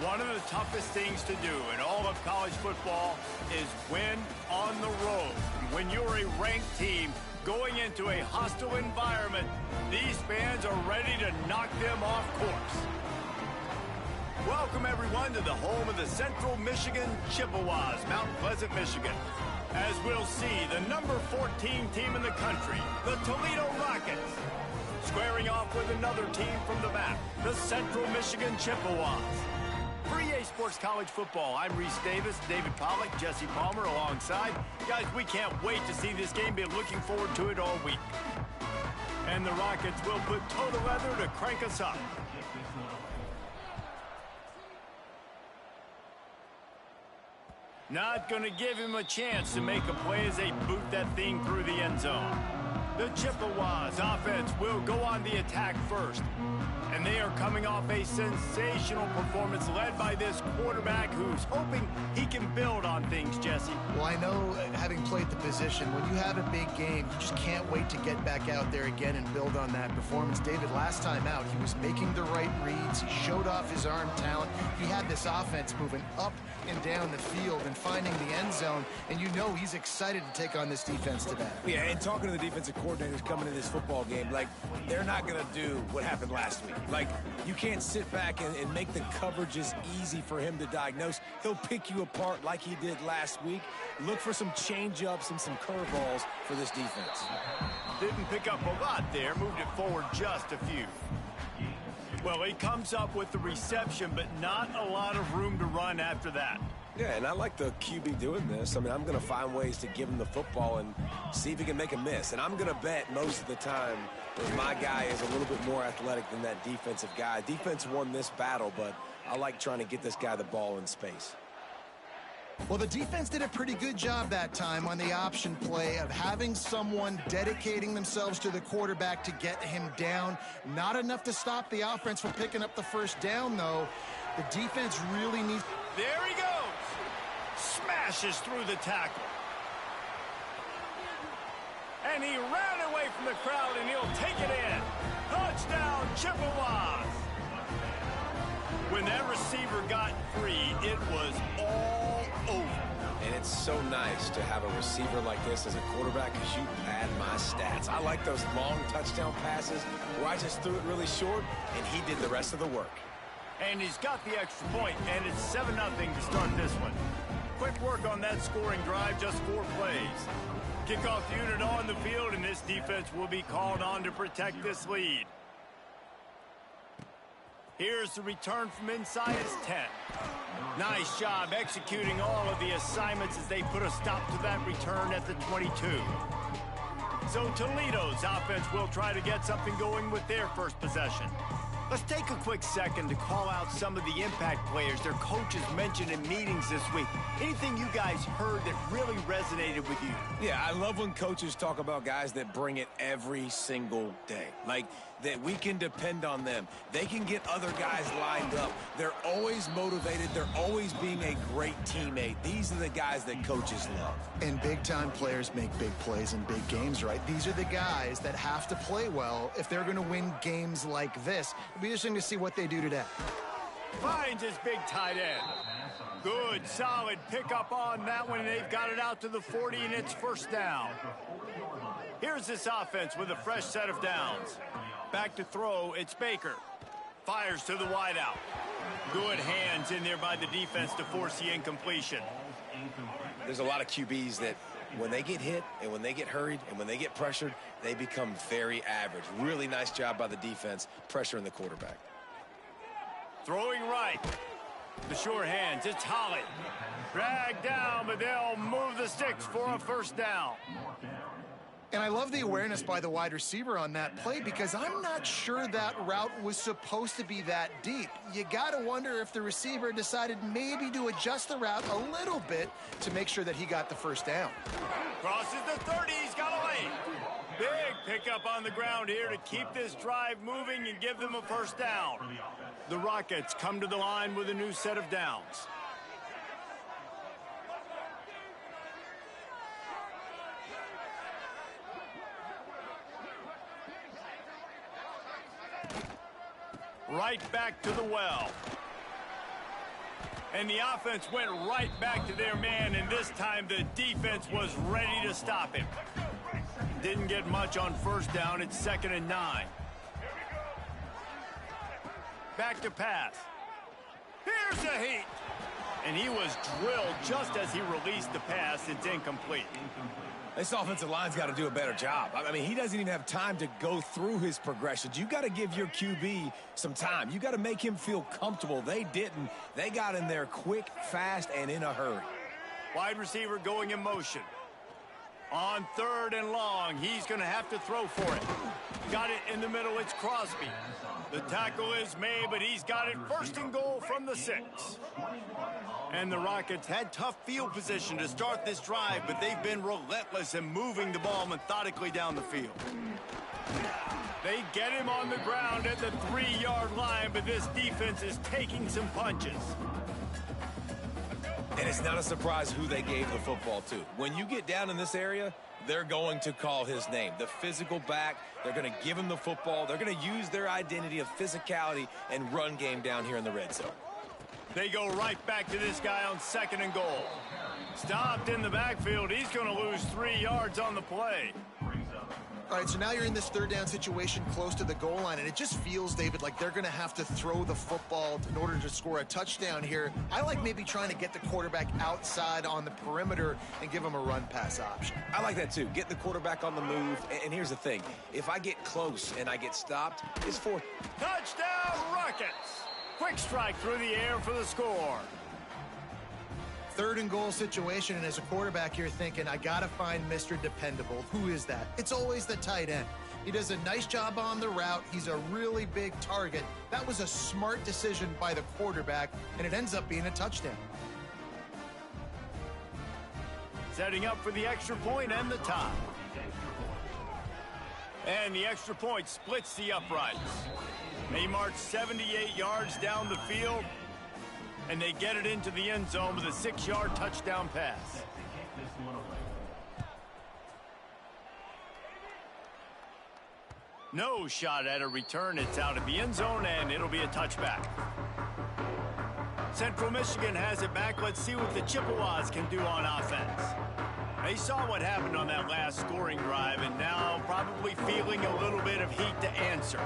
One of the toughest things to do in all of college football is win on the road. When you're a ranked team going into a hostile environment, these fans are ready to knock them off course. Welcome, everyone, to the home of the Central Michigan Chippewas, Mount Pleasant, Michigan. As we'll see, the number 14 team in the country, the Toledo Rockets, squaring off with another team from the map, the Central Michigan Chippewas. For EA Sports College Football, I'm Reese Davis, David Pollack, Jesse Palmer alongside. Guys, we can't wait to see this game. Been looking forward to it all week. And the Rockets will put total leather to crank us up. Not going to give him a chance to make a play as they boot that thing through the end zone. The Chippewas offense will go on the attack first. And they are coming off a sensational performance led by this quarterback who's hoping he can build on things, Jesse. Well, I know, having played the position, when you have a big game, you just can't wait to get back out there again and build on that performance. David, last time out, he was making the right reads. He showed off his arm talent. He had this offense moving up and down the field and finding the end zone, and you know he's excited to take on this defense today. Yeah, and talking to the defensive coordinators coming into this football game, like, they're not going to do what happened last week. Like, you can't sit back and make the coverages easy for him to diagnose. He'll pick you apart like he did last week. Look for some change-ups and some curveballs for this defense. Didn't pick up a lot there, moved it forward just a few. Well, he comes up with the reception, but not a lot of room to run after that. Yeah, and I like the QB doing this. I mean, I'm going to find ways to give him the football and see if he can make a miss. And I'm going to bet most of the time that my guy is a little bit more athletic than that defensive guy. Defense won this battle, but I like trying to get this guy the ball in space. Well, the defense did a pretty good job that time on the option play of having someone dedicating themselves to the quarterback to get him down. Not enough to stop the offense from picking up the first down, though. The defense really needs... There he goes! Smashes through the tackle. And he ran away from the crowd, and he'll take it in. Touchdown, Chippewas! When that receiver got free, it was all over. And it's so nice to have a receiver like this as a quarterback because you pad my stats. I like those long touchdown passes where I just threw it really short, and he did the rest of the work. And he's got the extra point, and it's 7-0 to start this one. Quick work on that scoring drive, just 4 plays. Kickoff unit on the field, and this defense will be called on to protect this lead. Here's the return from inside his 10. Nice job executing all of the assignments as they put a stop to that return at the 22. So Toledo's offense will try to get something going with their first possession. Let's take a quick second to call out some of the impact players their coaches mentioned in meetings this week. Anything you guys heard that really resonated with you? Yeah, I love when coaches talk about guys that bring it every single day. Like, that we can depend on them. They can get other guys lined up. They're always motivated. They're always being a great teammate. These are the guys that coaches love. And big-time players make big plays in big games, right? These are the guys that have to play well if they're going to win games like this. It'll be interesting to see what they do today. Finds his big tight end. Good, solid pickup on that one, and they've got it out to the 40, and it's first down. Here's this offense with a fresh set of downs. Back to throw, it's Baker. Fires to the wideout. Good hands in there by the defense to force the incompletion. There's a lot of QBs that when they get hit and when they get hurried and when they get pressured, they become very average. Really nice job by the defense pressuring the quarterback. Throwing right. The sure hands, it's Holly. Dragged down, but they'll move the sticks for a first down. And I love the awareness by the wide receiver on that play because I'm not sure that route was supposed to be that deep. You got to wonder if the receiver decided maybe to adjust the route a little bit to make sure that he got the first down. Crosses the 30, he's got a lane. Big pickup on the ground here to keep this drive moving and give them a first down. The Rockets come to the line with a new set of downs. Right back to the well. And the offense went right back to their man, and this time the defense was ready to stop him. Didn't get much on first down. It's 2nd and 9. Back to pass. Here's the heat. And he was drilled just as he released the pass. It's incomplete. This offensive line's got to do a better job. I mean, he doesn't even have time to go through his progressions. You got to give your QB some time. You got to make him feel comfortable. They didn't. They got in there quick, fast, and in a hurry. Wide receiver going in motion. On 3rd and long, he's going to have to throw for it. Got it in the middle. It's Crosby. The tackle is made, but he's got it 1st and goal from the 6. And the Rockets had tough field position to start this drive, but they've been relentless in moving the ball methodically down the field. They get him on the ground at the 3-yard line, but this defense is taking some punches. And it's not a surprise who they gave the football to. When you get down in this area, they're going to call his name. The physical back, they're going to give him the football. They're going to use their identity of physicality and run game down here in the red zone. They go right back to this guy on 2nd and goal. Stopped in the backfield. He's going to lose 3 yards on the play. All right, so now you're in this 3rd down situation close to the goal line, and it just feels, David, like they're going to have to throw the football in order to score a touchdown here. I like maybe trying to get the quarterback outside on the perimeter and give him a run-pass option. I like that, too. Get the quarterback on the move. And here's the thing. If I get close and I get stopped, it's 4th. Touchdown, Rockets! Quick strike through the air for the score. 3rd and goal situation, and as a quarterback, you're thinking, I got to find Mr. Dependable. Who is that? It's always the tight end. He does a nice job on the route. He's a really big target. That was a smart decision by the quarterback, and it ends up being a touchdown. Setting up for the extra point and the tie. And the extra point splits the uprights. They march 78 yards down the field, and they get it into the end zone with a 6-yard touchdown pass. No shot at a return. It's out of the end zone, and it'll be a touchback. Central Michigan has it back. Let's see what the Chippewas can do on offense. They saw what happened on that last scoring drive, and now probably feeling a little bit of heat to answer.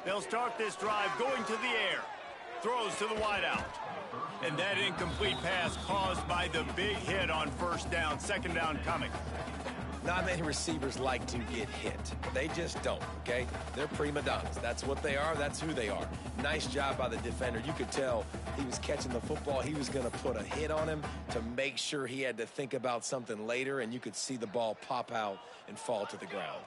They'll start this drive going to the air. Throws to the wideout. And that incomplete pass caused by the big hit on 1st down. 2nd down coming. Not many receivers like to get hit. They just don't, okay? They're prima donnas. That's what they are. That's who they are. Nice job by the defender. You could tell he was catching the football. He was going to put a hit on him to make sure he had to think about something later, and you could see the ball pop out and fall to the ground.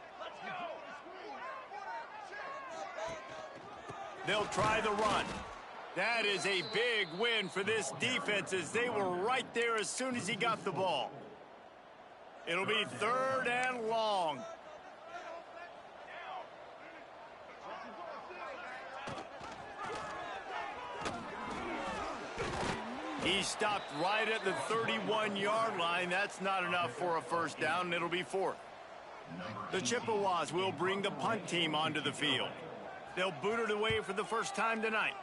They'll try the run. That is a big win for this defense as they were right there as soon as he got the ball. It'll be 3rd and long. He stopped right at the 31-yard line. That's not enough for a 1st down. It'll be 4th. The Chippewas will bring the punt team onto the field. They'll boot it away for the first time tonight.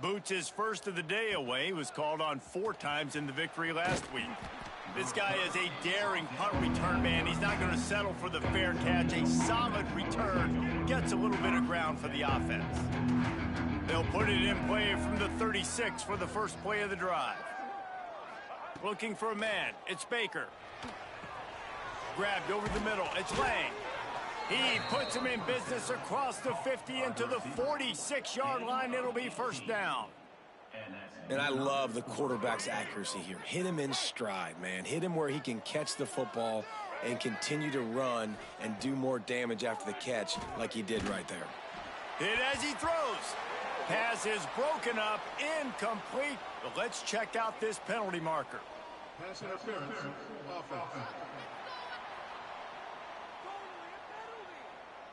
Boots his first of the day away. He was called on 4 times in the victory last week. This guy is a daring punt return man. He's not going to settle for the fair catch. A solid return gets a little bit of ground for the offense. They'll put it in play from the 36 for the first play of the drive. Looking for a man. It's Baker. Grabbed over the middle. It's Lang. He puts him in business across the 50 into the 46-yard line. It'll be 1st down. And I love the quarterback's accuracy here. Hit him in stride, man. Hit him where he can catch the football and continue to run and do more damage after the catch like he did right there. Hit as he throws. Pass is broken up, incomplete. But let's check out this penalty marker. Pass interference, offense.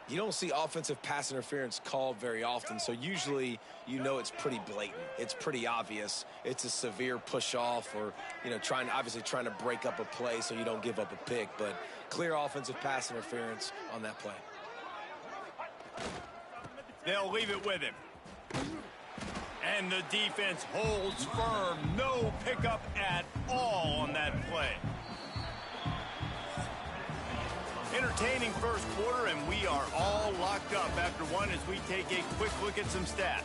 You don't see offensive pass interference called very often, so usually you know it's pretty blatant. It's pretty obvious. It's a severe push-off or, you know, obviously trying to break up a play so you don't give up a pick, but clear offensive pass interference on that play. They'll leave it with him. And the defense holds firm. No pickup at all on that play. Entertaining first quarter, and we are all locked up after one as we take a quick look at some stats.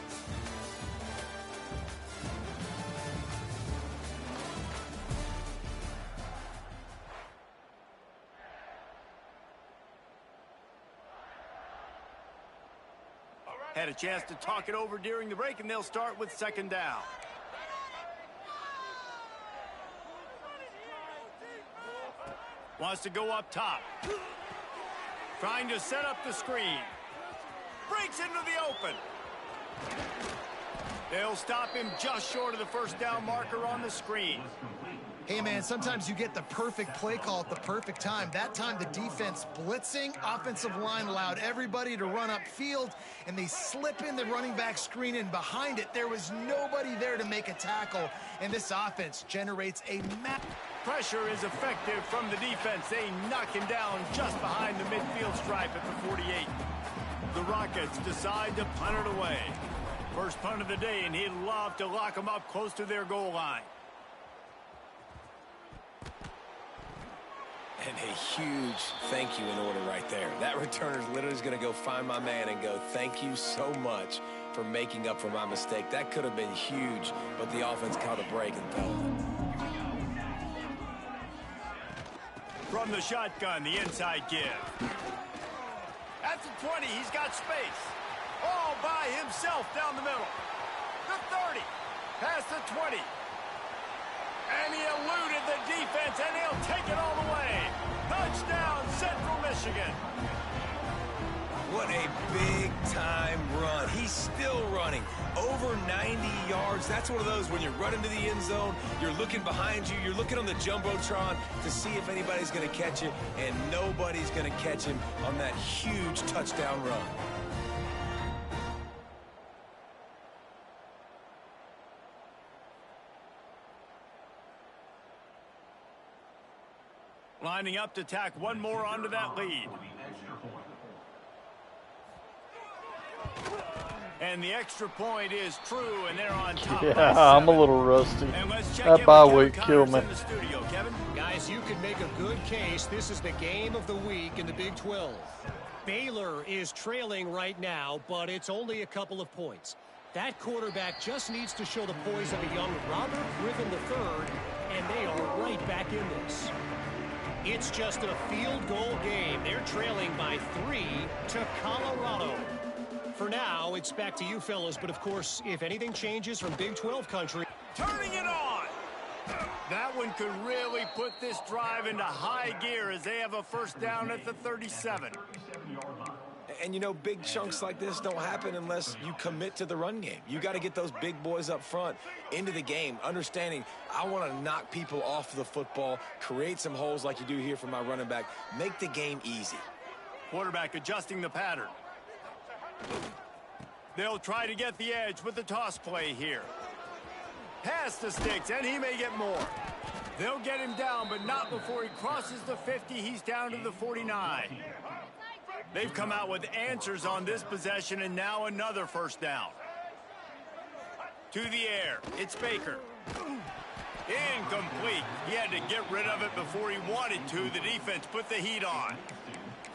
Had a chance to talk it over during the break, and they'll start with second down. Wants to go up top. Trying to set up the screen. Breaks into the open. They'll stop him just short of the first down marker on the screen. Hey, man, sometimes you get the perfect play call at the perfect time. That time, the defense blitzing, offensive line allowed everybody to run upfield, and they slip in the running back screen, and behind it, there was nobody there to make a tackle, and this offense generates a Pressure is effective from the defense. They knock him down just behind the midfield stripe at the 48. The Rockets decide to punt it away. First punt of the day, and he'd love to lock them up close to their goal line. And a huge thank you in order right there. That returner's literally going to go find my man and go, thank you so much for making up for my mistake. That could have been huge, but the offense caught a break and fell. From the shotgun, the inside give. At the 20, he's got space. All by himself down the middle. The 30, past the 20. And he eluded the defense, and he'll take it all the way. Touchdown, Central Michigan. What a big-time run. He's still running. Over 90 yards. That's one of those when you're running to the end zone, you're looking behind you, you're looking on the Jumbotron to see if anybody's going to catch it, and nobody's going to catch him on that huge touchdown run. Lining up to tack one more onto that lead. And the extra point is true, and they're on top. Yeah, I'm a little rusty. That bye week killed me. Guys, you can make a good case. This is the game of the week in the Big 12. Baylor is trailing right now, but it's only a couple of points. That quarterback just needs to show the poise of a young Robert Griffin III, and they are right back in this. It's just a field goal game. They're trailing by 3 to Colorado. For now, it's back to you fellas, but of course, if anything changes from Big 12 country. Turning it on. That one could really put this drive into high gear as they have a first down at the 37. And, you know, big chunks like this don't happen unless you commit to the run game. You got to get those big boys up front into the game, understanding I want to knock people off the football, create some holes like you do here for my running back, make the game easy. Quarterback adjusting the pattern. They'll try to get the edge with the toss play here. Pass the sticks, and he may get more. They'll get him down, but not before he crosses the 50. He's down to the 49. They've come out with answers on this possession, and now another first down. To the air, it's Baker. Incomplete. He had to get rid of it before he wanted to. The defense put the heat on.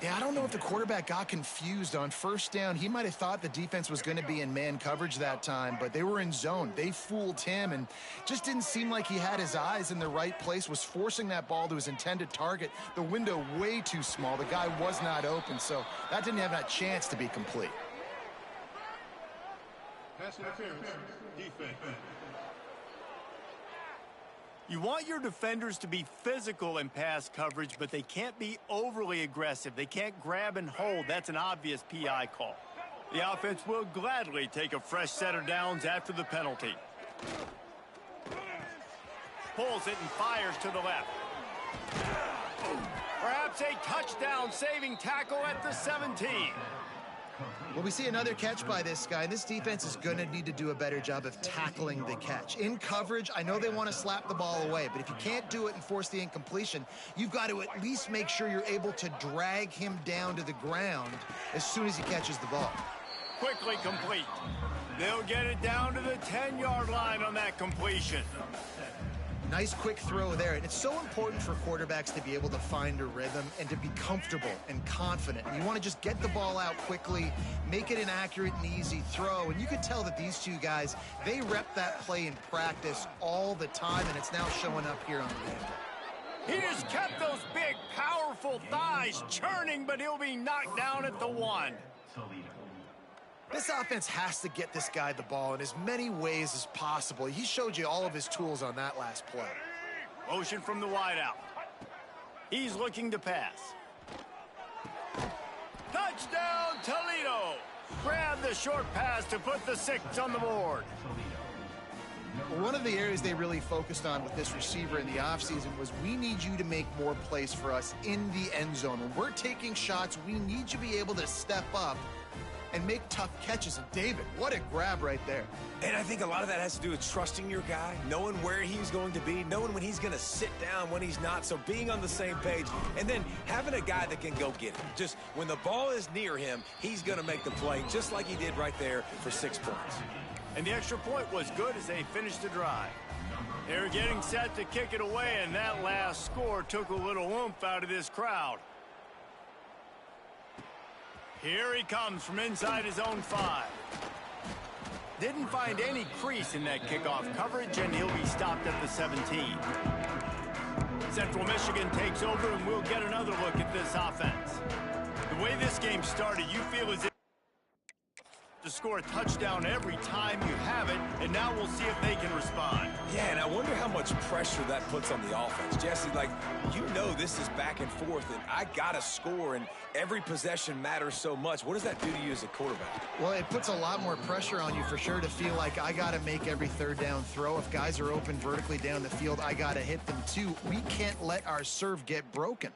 Yeah, I don't know if the quarterback got confused on first down. He might have thought the defense was going to be in man coverage that time, but they were in zone. They fooled him and just didn't seem like he had his eyes in the right place, was forcing that ball to his intended target. The window way too small. The guy was not open, so that didn't have that chance to be complete. Pass interference, defense. You want your defenders to be physical in pass coverage, but they can't be overly aggressive. They can't grab and hold. That's an obvious PI call. The offense will gladly take a fresh set of downs after the penalty. Pulls it and fires to the left. Perhaps a touchdown-saving tackle at the 17. Well, we see another catch by this guy. This defense is going to need to do a better job of tackling the catch. In coverage, I know they want to slap the ball away, but if you can't do it and force the incompletion, you've got to at least make sure you're able to drag him down to the ground as soon as he catches the ball. Quickly complete. They'll get it down to the 10-yard line on that completion. Nice quick throw there. And it's so important for quarterbacks to be able to find a rhythm and to be comfortable and confident. You want to just get the ball out quickly, make it an accurate and easy throw. And you can tell that these two guys, they rep that play in practice all the time, and it's now showing up here on the game. He just kept those big, powerful thighs churning, but he'll be knocked down at the 1. This offense has to get this guy the ball in as many ways as possible. He showed you all of his tools on that last play. Motion from the wideout. He's looking to pass. Touchdown, Toledo! Grab the short pass to put the 6 on the board. One of the areas they really focused on with this receiver in the offseason was we need you to make more plays for us in the end zone. When we're taking shots, we need you to be able to step up and make tough catches. And David, what a grab right there. And I think a lot of that has to do with trusting your guy, knowing where he's going to be, knowing when he's going to sit down, when he's not, so being on the same page, and then having a guy that can go get it. Just when the ball is near him, he's going to make the play, just like he did right there for 6 points. And the extra point was good as they finished the drive. They were getting set to kick it away, and that last score took a little oomph out of this crowd. Here he comes from inside his own 5. Didn't find any crease in that kickoff coverage, and he'll be stopped at the 17. Central Michigan takes over, and we'll get another look at this offense. The way this game started, you feel as if to score a touchdown every time you have it, and now we'll see if they can respond. Yeah, and I wonder how much pressure that puts on the offense. Jesse, like, you know this is back and forth, and I got to score, and every possession matters so much. What does that do to you as a quarterback? Well, it puts a lot more pressure on you for sure to feel like I got to make every third down throw. If guys are open vertically down the field, I got to hit them too. We can't let our serve get broken.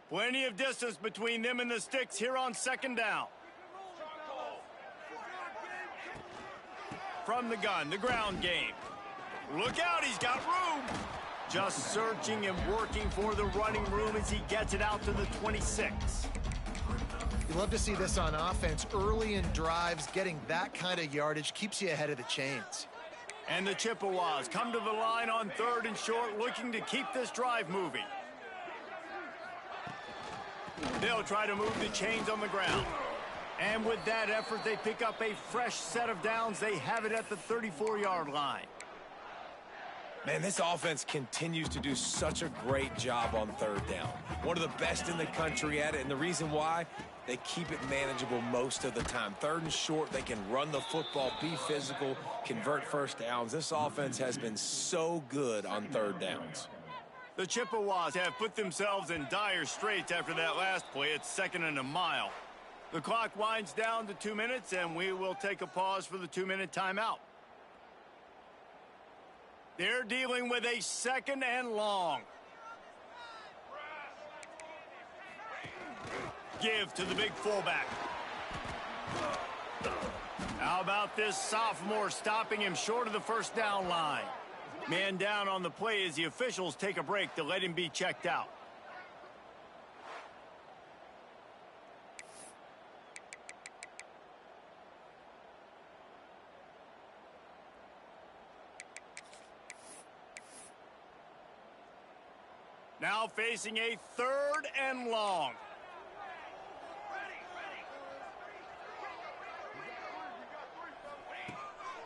Plenty of distance between them and the sticks here on 2nd down. From the gun, the ground game. Look out, he's got room. Just searching and working for the running room as he gets it out to the 26. You love to see this on offense. Early in drives, getting that kind of yardage keeps you ahead of the chains. And the Chippewas come to the line on 3rd and short, looking to keep this drive moving. They'll try to move the chains on the ground. And with that effort, they pick up a fresh set of downs. They have it at the 34-yard line. Man, this offense continues to do such a great job on 3rd down. One of the best in the country at it, and the reason why, they keep it manageable most of the time. 3rd and short, they can run the football, be physical, convert first downs. This offense has been so good on 3rd downs. The Chippewas have put themselves in dire straits after that last play. It's 2nd and a mile. The clock winds down to 2 minutes, and we will take a pause for the 2-minute timeout. They're dealing with a 2nd and long. Give to the big fullback. How about this sophomore stopping him short of the 1st down line? Man down on the play as the officials take a break to let him be checked out. Now facing a 3rd and long.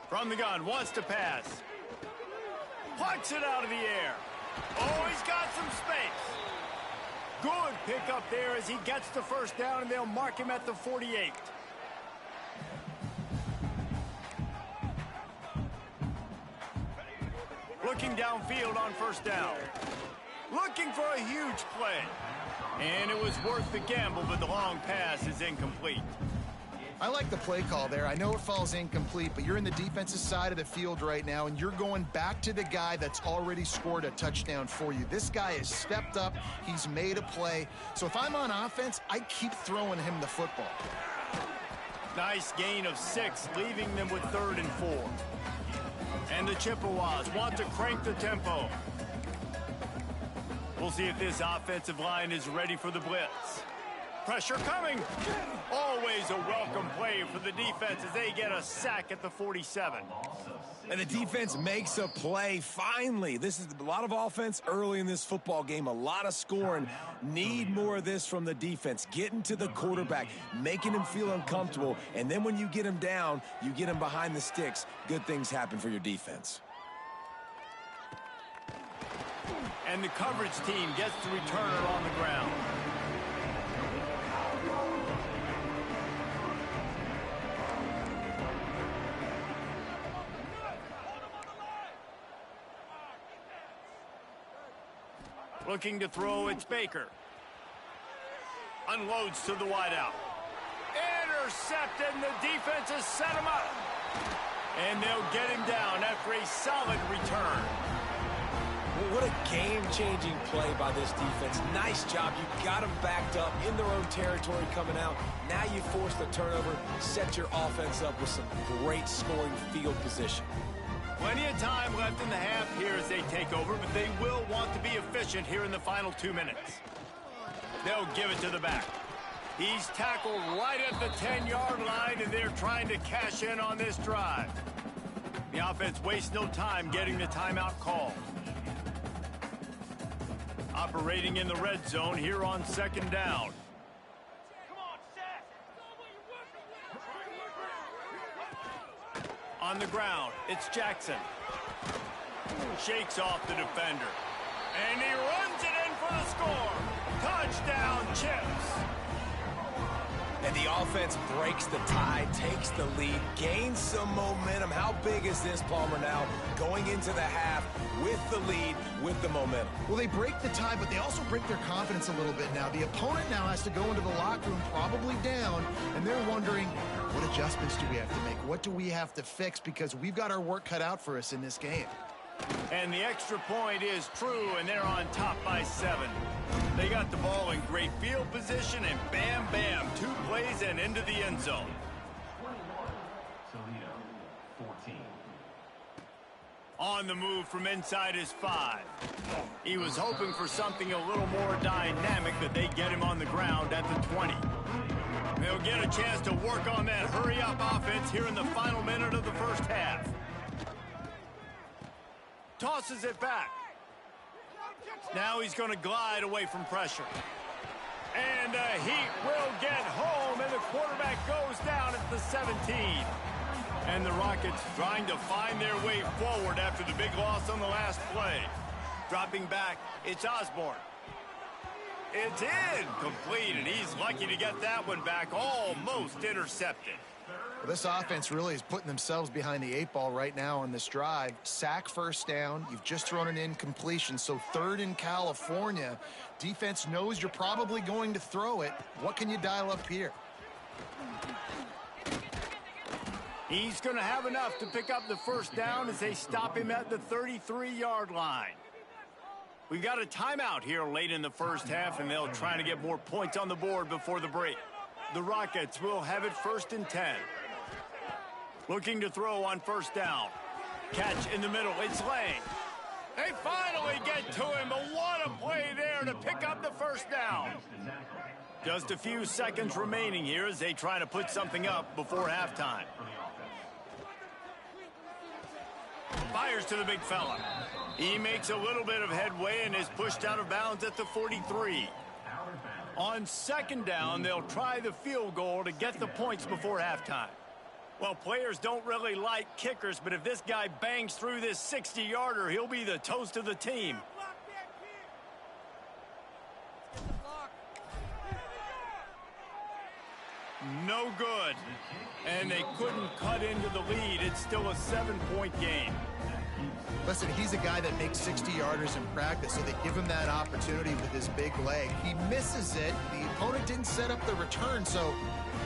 From the gun, wants to pass. Plucks it out of the air. Oh, he's got some space. Good pickup there as he gets the 1st down, and they'll mark him at the 48. Looking downfield on 1st down. Looking for a huge play. And it was worth the gamble, but the long pass is incomplete. I like the play call there. I know it falls incomplete, but you're in the defensive side of the field right now, and you're going back to the guy that's already scored a touchdown for you. This guy has stepped up. He's made a play. So if I'm on offense, I keep throwing him the football. Nice gain of 6, leaving them with 3rd and 4. And the Chippewas want to crank the tempo. We'll see if this offensive line is ready for the blitz. Pressure coming. Always a welcome play for the defense as they get a sack at the 47. And the defense makes a play, finally. This is a lot of offense early in this football game, a lot of scoring. Need more of this from the defense. Getting to the quarterback, making him feel uncomfortable, and then when you get him down, you get him behind the sticks. Good things happen for your defense. And the coverage team gets the returner on the ground. Looking to throw, it's Baker. Unloads to the wideout. Intercepted, and the defense has set him up. And they'll get him down after a solid return. Well, what a game-changing play by this defense. Nice job. You got them backed up in their own territory coming out. Now you force the turnover, set your offense up with some great scoring field position. Plenty of time left in the half here as they take over, but they will want to be efficient here in the final 2 minutes. They'll give it to the back. He's tackled right at the 10-yard line, and they're trying to cash in on this drive. The offense wastes no time getting the timeout call. Operating in the red zone here on 2nd down. On the ground, it's Jackson. Shakes off the defender. And he runs it in for the score. Touchdown, Chips. And the offense breaks the tie, takes the lead, gains some momentum. How big is this, Palmer, now? Going into the half with the lead, with the momentum. Well, they break the tie, but they also break their confidence a little bit now. The opponent now has to go into the locker room probably down, and they're wondering, what adjustments do we have to make? What do we have to fix? Because we've got our work cut out for us in this game. And the extra point is true, and they're on top by 7. They got the ball in great field position, and bam, bam, 2 plays and into the end zone. Toledo, 14. On the move from inside his 5. He was hoping for something a little more dynamic, but they get him on the ground at the 20. They'll get a chance to work on that hurry-up offense here in the final minute of the first half. Tosses it back. Now he's going to glide away from pressure. And he will get home, and the quarterback goes down at the 17. And the Rockets trying to find their way forward after the big loss on the last play. Dropping back, it's Osborne. It's incomplete, and he's lucky to get that one back, almost intercepted. Well, this offense really is putting themselves behind the 8 ball right now on this drive. Sack, first down. You've just thrown an incompletion, so 3rd in California. Defense knows you're probably going to throw it. What can you dial up here? He's going to have enough to pick up the first down as they stop him at the 33-yard line. We've got a timeout here late in the first half, and they'll try to get more points on the board before the break. The Rockets will have it 1st and 10. Looking to throw on 1st down. Catch in the middle. It's Lang. They finally get to him, but what a play there to pick up the first down. Just a few seconds remaining here as they try to put something up before halftime. Fires to the big fella. He makes a little bit of headway and is pushed out of bounds at the 43. On 2nd down, they'll try the field goal to get the points before halftime. Well, players don't really like kickers, but if this guy bangs through this 60-yarder, he'll be the toast of the team. No good. And they couldn't cut into the lead. It's still a 7-point game. Listen, he's a guy that makes 60-yarders in practice, so they give him that opportunity with his big leg. He misses it. The opponent didn't set up the return, so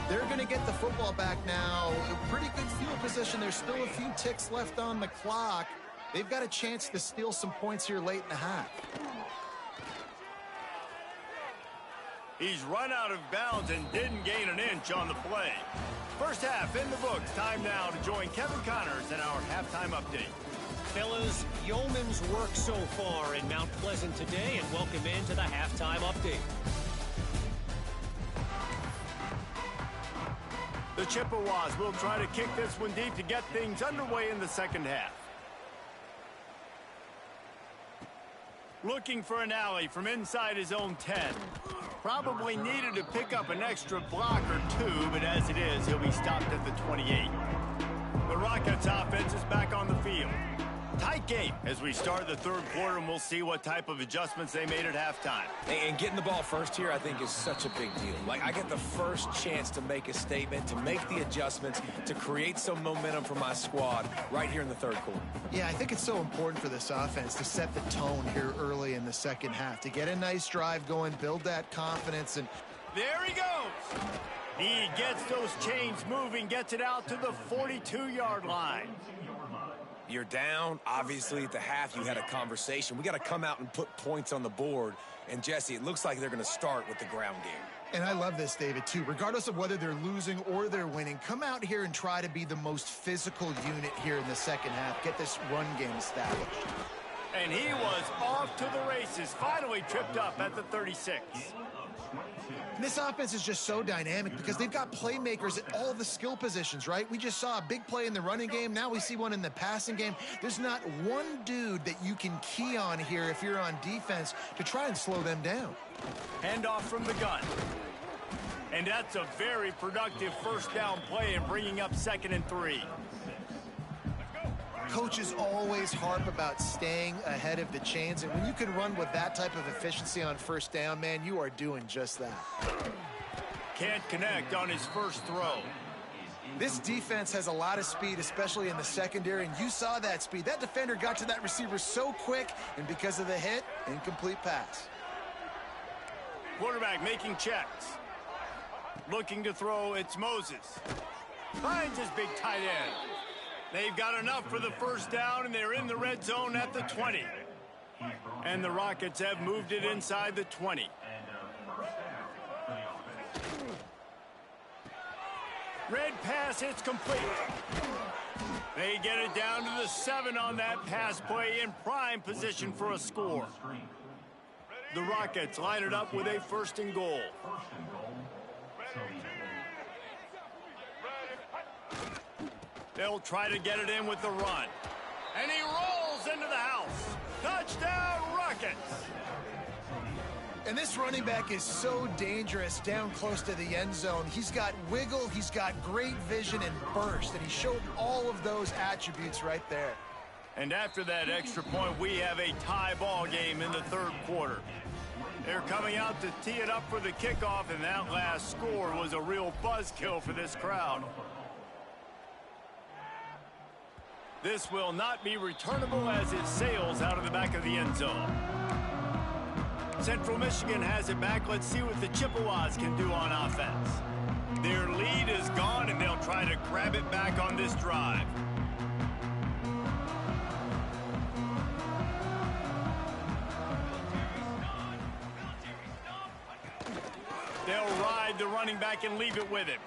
they're going to get the football back now. A pretty good field position. There's still a few ticks left on the clock. They've got a chance to steal some points here late in the half. He's run out of bounds and didn't gain an inch on the play. First half in the books. Time now to join Kevin Connors in our halftime update. Fellas, yeoman's work so far in Mount Pleasant today, and welcome into the halftime update. The Chippewas will try to kick this one deep to get things underway in the second half. Looking for an alley from inside his own 10. Probably needed to pick up an extra block or two, but as it is, he'll be stopped at the 28. The Rockets offense is back on the field. Tight game as we start the third quarter, and we'll see what type of adjustments they made at halftime. And getting the ball first here, I think, is such a big deal. Like, I get the first chance to make a statement, to make the adjustments, to create some momentum for my squad right here in the third quarter. Yeah, I think it's so important for this offense to set the tone here early in the second half, to get a nice drive going, build that confidence, and there he goes. He gets those chains moving, gets it out to the 42-yard line. You're down. Obviously, at the half, you had a conversation. We got to come out and put points on the board. And, Jesse, it looks like they're going to start with the ground game. And I love this, David, too. Regardless of whether they're losing or they're winning, come out here and try to be the most physical unit here in the second half. Get this run game established. And he was off to the races. Finally tripped up at the 36. And this offense is just so dynamic because they've got playmakers at all the skill positions, right? We just saw a big play in the running game. Now we see one in the passing game. There's not one dude that you can key on here if you're on defense to try and slow them down. Handoff from the gun. And that's a very productive first down play and bringing up 2nd and 3. Coaches always harp about staying ahead of the chains, and when you can run with that type of efficiency on first down, man, you are doing just that. Can't connect on his first throw. This defense has a lot of speed, especially in the secondary, and you saw that speed. That defender got to that receiver so quick, and because of the hit, incomplete pass. Quarterback making checks. Looking to throw, it's Moses. Finds his big tight end. They've got enough for the first down, and they're in the red zone at the 20. And the Rockets have moved it inside the 20. Red pass, it's complete. They get it down to the 7 on that pass play in prime position for a score. The Rockets line it up with a 1st and goal. They'll try to get it in with the run. And he rolls into the house. Touchdown, Rockets! And this running back is so dangerous down close to the end zone. He's got wiggle, he's got great vision and burst, and he showed all of those attributes right there. And after that extra point, we have a tie ball game in the third quarter. They're coming out to tee it up for the kickoff, and that last score was a real buzzkill for this crowd. This will not be returnable as it sails out of the back of the end zone. Central Michigan has it back. Let's see what the Chippewas can do on offense. Their lead is gone, and they'll try to grab it back on this drive. They'll ride the running back and leave it with him.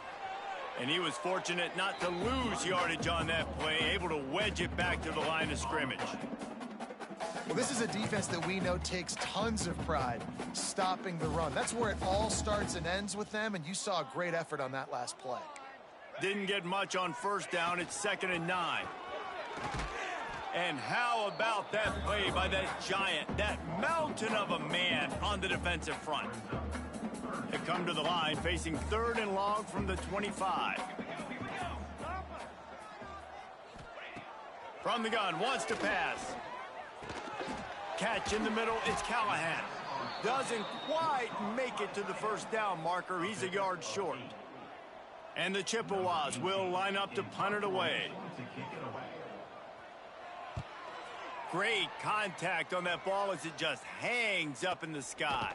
And he was fortunate not to lose yardage on that play, able to wedge it back to the line of scrimmage. Well, this is a defense that we know takes tons of pride stopping the run. That's where it all starts and ends with them, and you saw a great effort on that last play. Didn't get much on first down. It's 2nd and 9. And how about that play by that giant, that mountain of a man on the defensive front? They come to the line facing 3rd and long from the 25. From the gun, wants to pass. Catch in the middle, it's Callahan. Doesn't quite make it to the first down marker. He's a yard short. And the Chippewas will line up to punt it away. Great contact on that ball as it just hangs up in the sky.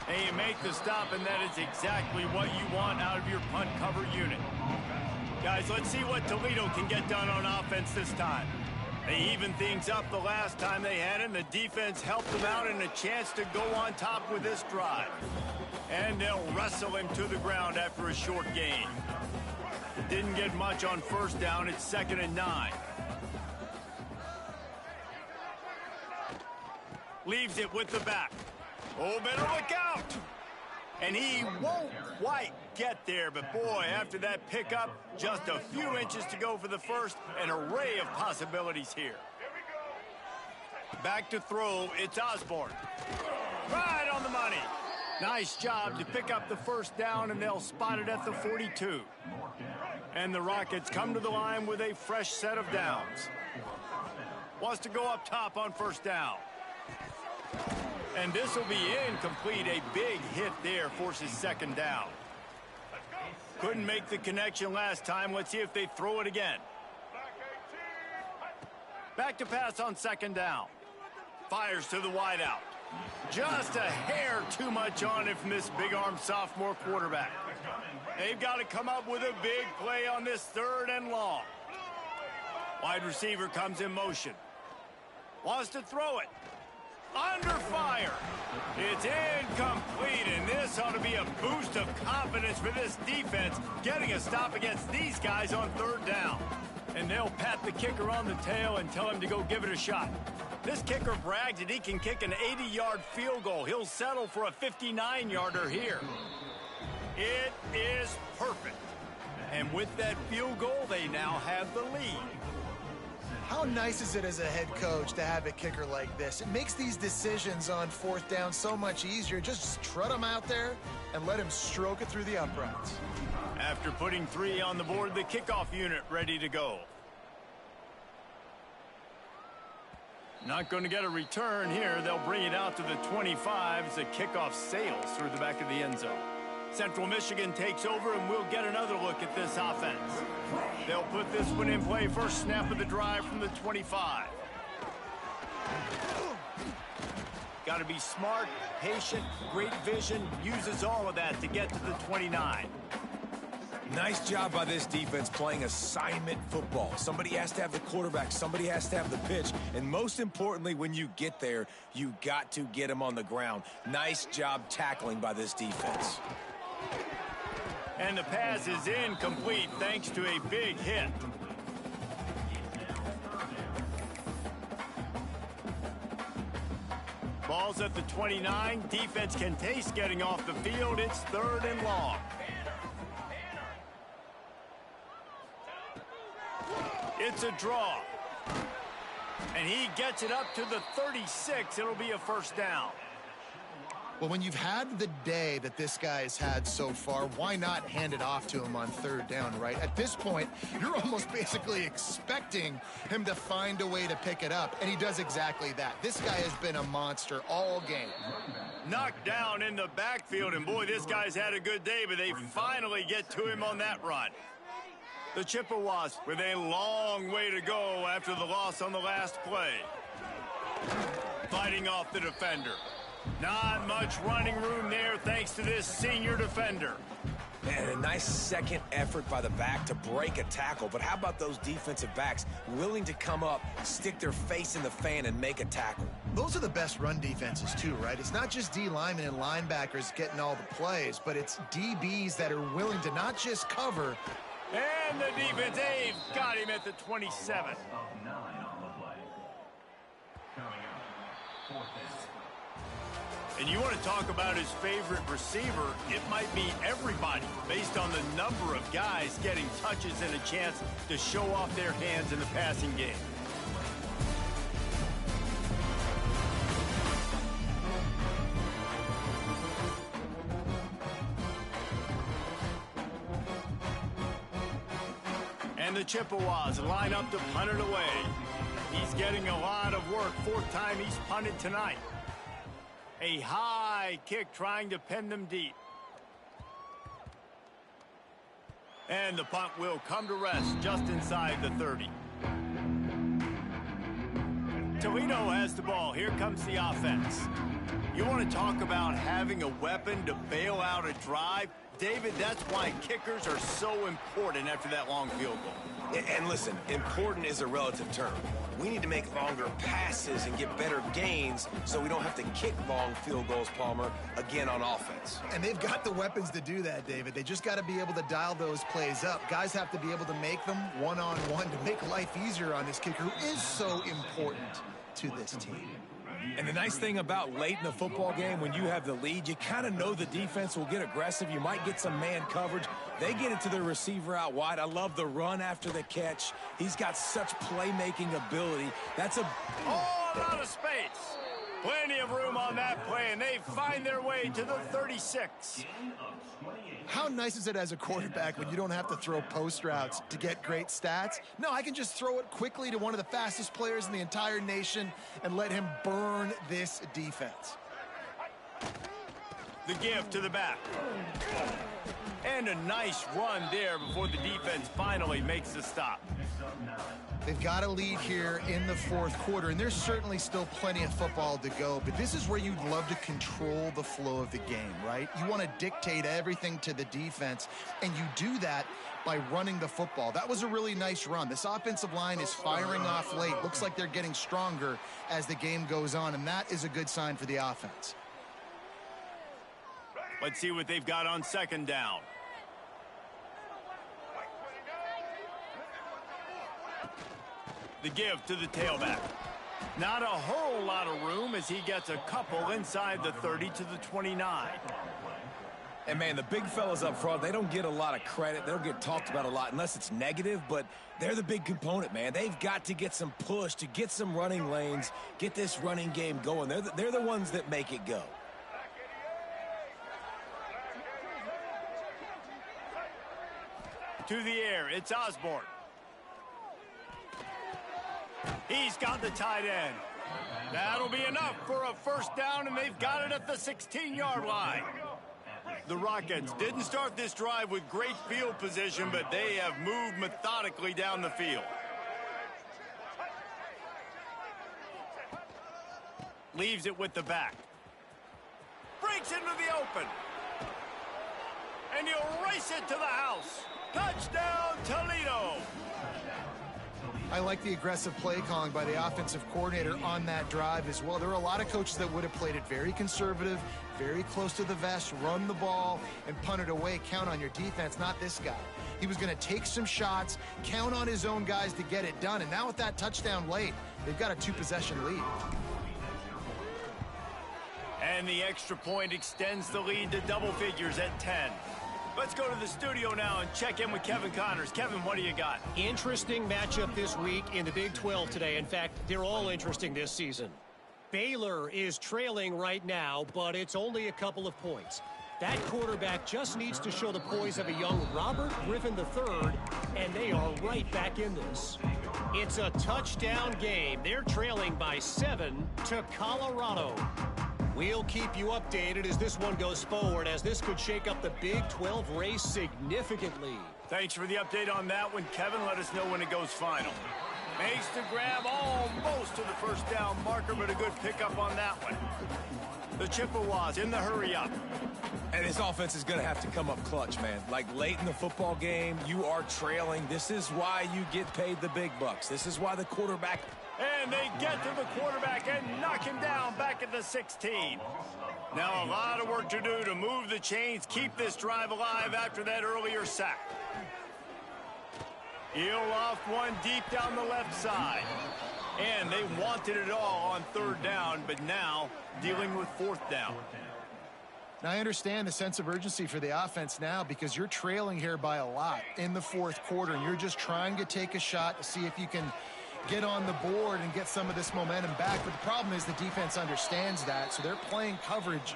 And you make the stop, and that is exactly what you want out of your punt cover unit. Guys, let's see what Toledo can get done on offense this time. They evened things up the last time they had it, and the defense helped them out and a chance to go on top with this drive. And they'll wrestle him to the ground after a short gain. Didn't get much on first down. It's 2nd and 9. Leaves it with the back. Oh, better look out. And he won't quite get there, but boy, after that pickup, just a few inches to go for the first. An array of possibilities here. Back to throw, it's Osborne. Right on the money. Nice job to pick up the first down, and they'll spot it at the 42. And the Rockets come to the line with a fresh set of downs. Wants to go up top on first down. And this will be incomplete. A big hit there forces second down. Couldn't make the connection last time. Let's see if they throw it again. Back to pass on second down. Fires to the wideout. Just a hair too much on it from this big-arm sophomore quarterback. They've got to come up with a big play on this third and long. Wide receiver comes in motion. Wants to throw it. Under fire. It's incomplete, and this ought to be a boost of confidence for this defense, getting a stop against these guys on third down. And they'll pat the kicker on the tail and tell him to go give it a shot. This kicker brags that he can kick an 80-yard field goal. He'll settle for a 59-yarder here. It is perfect. And with that field goal, they now have the lead. How nice is it as a head coach to have a kicker like this? It makes these decisions on fourth down so much easier. Just trot him out there and let him stroke it through the uprights. After putting 3 on the board, the kickoff unit ready to go. Not going to get a return here. They'll bring it out to the 25 as the kickoff sails through the back of the end zone. Central Michigan takes over, and we'll get another look at this offense. They'll put this one in play. First snap of the drive from the 25. Got to be smart, patient, great vision. Uses all of that to get to the 29. Nice job by this defense playing assignment football. Somebody has to have the quarterback. Somebody has to have the pitch. And most importantly, when you get there, you got to get him on the ground. Nice job tackling by this defense. And the pass is incomplete thanks to a big hit. Ball's at the 29. Defense can taste getting off the field. It's third and long. It's a draw. And he gets it up to the 36. It'll be a first down. Well, when you've had the day that this guy has had so far, why not hand it off to him on third down, right? At this point, you're almost basically expecting him to find a way to pick it up, and he does exactly that. This guy has been a monster all game. Knocked down in the backfield, and boy, this guy's had a good day, but they finally get to him on that run. The Chippewas with a long way to go after the loss on the last play. Fighting off the defender. Not much running room there thanks to this senior defender. And a nice second effort by the back to break a tackle. But how about those defensive backs willing to come up, stick their face in the fan, and make a tackle? Those are the best run defenses too, right? It's not just D linemen and linebackers getting all the plays, but it's DBs that are willing to not just cover. And the defense, they've got him at the 27. And you want to talk about his favorite receiver, it might be everybody based on the number of guys getting touches and a chance to show off their hands in the passing game. And the Chippewas line up to punt it away. He's getting a lot of work. Fourth time he's punted tonight. A high kick trying to pin them deep. And the punt will come to rest just inside the 30. Toledo has the ball. Here comes the offense. You want to talk about having a weapon to bail out a drive? David, that's why kickers are so important after that long field goal. And listen, important is a relative term. We need to make longer passes and get better gains so we don't have to kick long field goals, Palmer, again on offense. And they've got the weapons to do that, David. They just got to be able to dial those plays up. Guys have to be able to make them one-on-one to make life easier on this kicker who is so important to this team. And the nice thing about late in the football game, when you have the lead, you kind of know the defense will get aggressive. You might get some man coverage. They get it to their receiver out wide. I love the run after the catch. He's got such playmaking ability. That's a lot of space. Plenty of room on that play, and they find their way to the 36. How nice is it as a quarterback when you don't have to throw post routes to get great stats? No, I can just throw it quickly to one of the fastest players in the entire nation and let him burn this defense. The give to the back. And a nice run there before the defense finally makes the stop. They've got a lead here in the fourth quarter, and there's certainly still plenty of football to go, but this is where you'd love to control the flow of the game, right? You want to dictate everything to the defense, and you do that by running the football. That was a really nice run. This offensive line is firing off late. Looks like they're getting stronger as the game goes on, and that is a good sign for the offense. Let's see what they've got on second down. The give to the tailback. Not a whole lot of room as he gets a couple inside the 30 to the 29. And, man, the big fellas up front, they don't get a lot of credit. They don't get talked about a lot unless it's negative, but they're the big component, man. They've got to get some push, to get some running lanes, get this running game going. They're the ones that make it go. To the air, it's Osborne. He's got the tight end. That'll be enough for a first down, and they've got it at the 16-yard line. The Rockets didn't start this drive with great field position, but they have moved methodically down the field. Leaves it with the back. Breaks into the open. And he'll race it to the house. Touchdown, Toledo. I like the aggressive play calling by the offensive coordinator on that drive as well. There are a lot of coaches that would have played it very conservative, very close to the vest, run the ball, and punt it away. Count on your defense, not this guy. He was going to take some shots, count on his own guys to get it done. And now with that touchdown late, they've got a two-possession lead. And the extra point extends the lead to double figures at 10. Let's go to the studio now and check in with Kevin Connors. Kevin, what do you got? Interesting matchup this week in the Big 12 today. In fact, they're all interesting this season. Baylor is trailing right now, but it's only a couple of points. That quarterback just needs to show the poise of a young Robert Griffin III, and they are right back in this. It's a touchdown game. They're trailing by 7 to Colorado. We'll keep you updated as this one goes forward, as this could shake up the Big 12 race significantly. Thanks for the update on that one, Kevin. Let us know when it goes final. Makes the grab almost to the first down marker, but a good pickup on that one. The Chippewas in the hurry-up. And this offense is going to have to come up clutch, man. Like late in the football game, you are trailing. This is why you get paid the big bucks. This is why the quarterback... And they get to the quarterback and knock him down back at the 16. Now a lot of work to do to move the chains, keep this drive alive after that earlier sack. He'll off one deep down the left side. And they wanted it all on third down, but now dealing with fourth down. Now, I understand the sense of urgency for the offense now because you're trailing here by a lot in the fourth quarter, and you're just trying to take a shot to see if you can get on the board and get some of this momentum back. But the problem is the defense understands that, so they're playing coverage,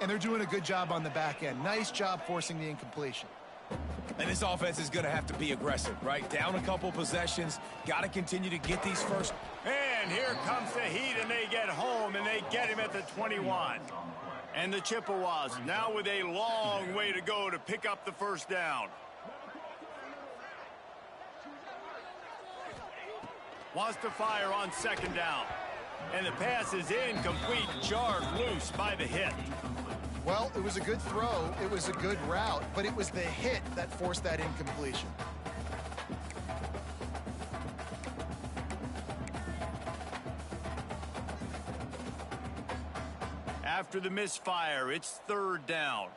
and they're doing a good job on the back end. Nice job forcing the incompletion. And this offense is going to have to be aggressive, right? Down a couple possessions, got to continue to get these first. And here comes the heat, and they get home, and they get him at the 21. And the Chippewas now with a long way to go to pick up the first down. Wants to fire on second down. And the pass is incomplete, jarred loose by the hit. Well, it was a good throw, it was a good route, but it was the hit that forced that incompletion. After the misfire, it's third down.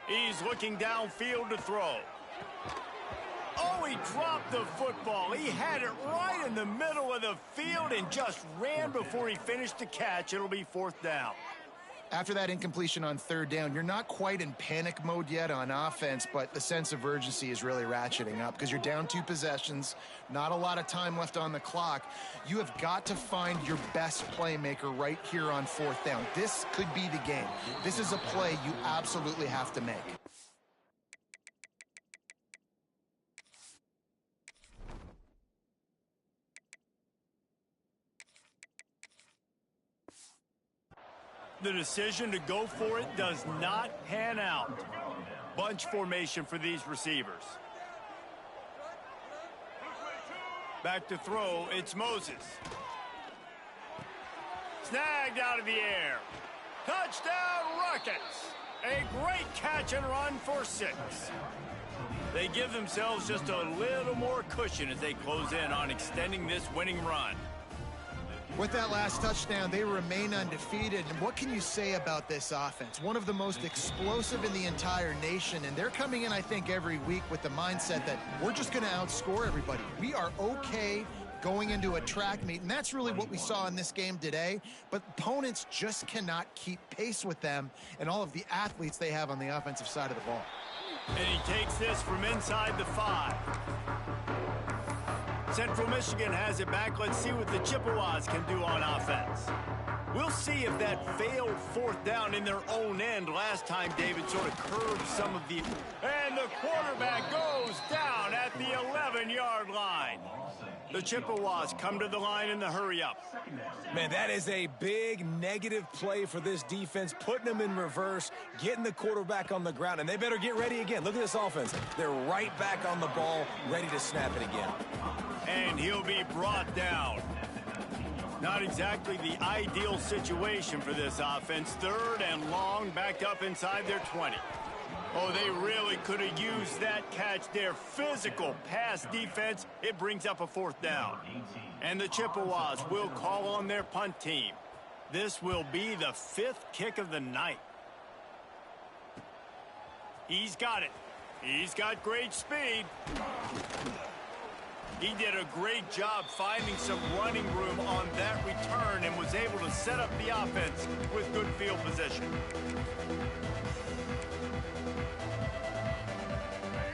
He's looking downfield to throw. Oh, he dropped the football. He had it right in the middle of the field and just ran before he finished the catch. It'll be 4th down. After that incompletion on 3rd down, you're not quite in panic mode yet on offense, but the sense of urgency is really ratcheting up because you're down 2 possessions, not a lot of time left on the clock. You have got to find your best playmaker right here on 4th down. This could be the game. This is a play you absolutely have to make. The decision to go for it does not pan out. Bunch formation for these receivers. Back to throw, it's Moses. Snagged out of the air. Touchdown Rockets! A great catch and run for 6. They give themselves just a little more cushion as they close in on extending this winning run. With that last touchdown, they remain undefeated. And what can you say about this offense? One of the most explosive in the entire nation. And they're coming in, I think, every week with the mindset that we're just going to outscore everybody. We are okay going into a track meet. And that's really what we saw in this game today. But opponents just cannot keep pace with them and all of the athletes they have on the offensive side of the ball. And he takes this from inside the 5. Central Michigan has it back. Let's see what the Chippewas can do on offense. We'll see if that failed 4th down in their own end last time, David, sort of curved some of the... And the quarterback goes down at the 11-yard line. The Chippewas come to the line in the hurry-up. Man, that is a big negative play for this defense, putting them in reverse, getting the quarterback on the ground, and they better get ready again. Look at this offense. They're right back on the ball, ready to snap it again. And he'll be brought down. Not exactly the ideal situation for this offense. 3rd and long, backed up inside their 20. Oh, they really could have used that catch. Their physical pass defense, it brings up a 4th down. And the Chippewas will call on their punt team. This will be the 5th kick of the night. He's got it. He's got great speed. He did a great job finding some running room on that return and was able to set up the offense with good field position.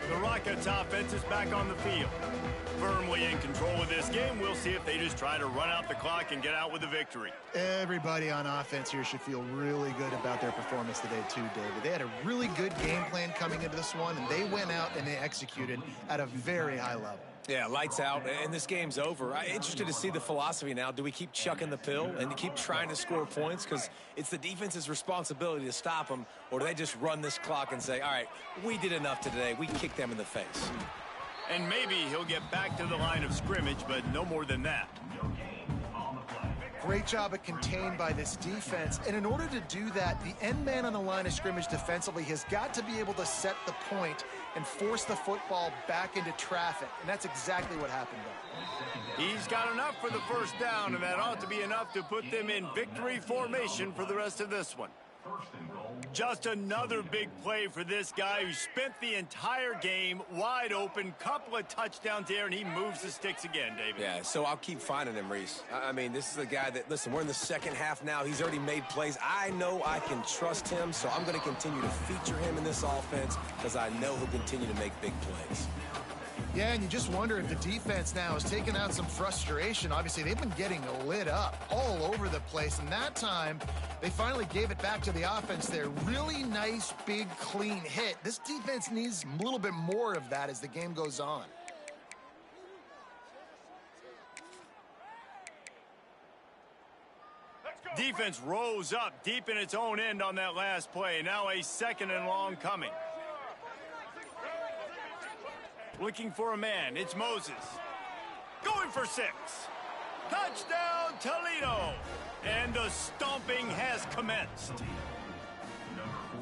The Rockets offense is back on the field. Firmly in control of this game. We'll see if they just try to run out the clock and get out with a victory. Everybody on offense here should feel really good about their performance today too, David. They had a really good game plan coming into this one, and they went out and they executed at a very high level. Yeah, lights out, and this game's over. I'm interested to see the philosophy now. Do we keep chucking the pill and keep trying to score points? Because it's the defense's responsibility to stop them, or do they just run this clock and say, all right, we did enough today. We kicked them in the face. And maybe he'll get back to the line of scrimmage, but no more than that. Great job of contained by this defense. And in order to do that, the end man on the line of scrimmage defensively has got to be able to set the point and force the football back into traffic. And that's exactly what happened there. He's got enough for the 1st down, and that ought to be enough to put them in victory formation for the rest of this one. Just another big play for this guy who spent the entire game wide open, couple of touchdowns there, and he moves the sticks again, David. Yeah, so I'll keep finding him, Reese. I mean, this is a guy that, listen, we're in the 2nd half now. He's already made plays. I know I can trust him, so I'm going to continue to feature him in this offense because I know he'll continue to make big plays. Yeah, and you just wonder if the defense now is taking out some frustration. Obviously, they've been getting lit up all over the place, and that time they finally gave it back to the offense there. Really nice, big, clean hit. This defense needs a little bit more of that as the game goes on. Defense rose up deep in its own end on that last play. Now a 2nd and long coming. Looking for a man. It's Moses. Going for 6. Touchdown, Toledo. And the stomping has commenced.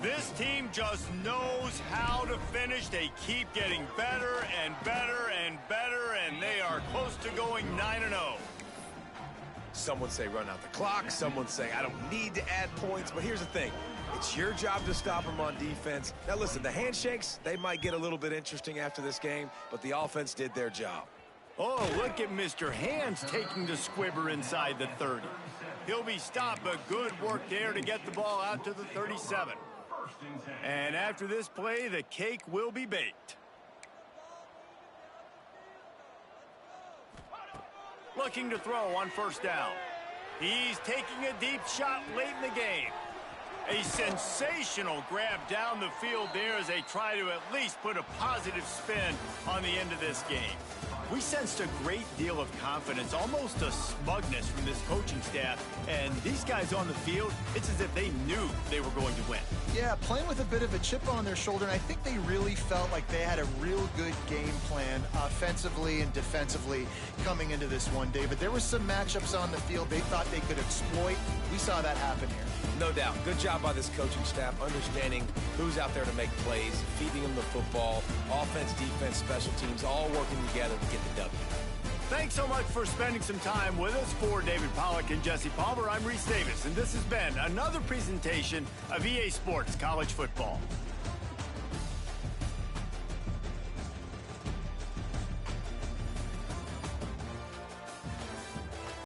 This team just knows how to finish. They keep getting better and better and better, and they are close to going 9-0. Some would say run out the clock. Some would say I don't need to add points. But here's the thing. It's your job to stop them on defense. Now, listen, the handshakes, they might get a little bit interesting after this game, but the offense did their job. Oh, look at Mr. Hands taking the squibber inside the 30. He'll be stopped, but good work there to get the ball out to the 37. And after this play, the cake will be baked. Looking to throw on first down. He's taking a deep shot late in the game. A sensational grab down the field there as they try to at least put a positive spin on the end of this game. We sensed a great deal of confidence, almost a smugness from this coaching staff. And these guys on the field, it's as if they knew they were going to win. Yeah, playing with a bit of a chip on their shoulder, and I think they really felt like they had a real good game plan offensively and defensively coming into this one, David. There were some matchups on the field they thought they could exploit. We saw that happen here. No doubt. Good job by this coaching staff understanding who's out there to make plays, feeding them the football, offense, defense, special teams, all working together to get the W. Thanks so much for spending some time with us. For David Pollack and Jesse Palmer, I'm Reese Davis, and this has been another presentation of EA Sports College Football.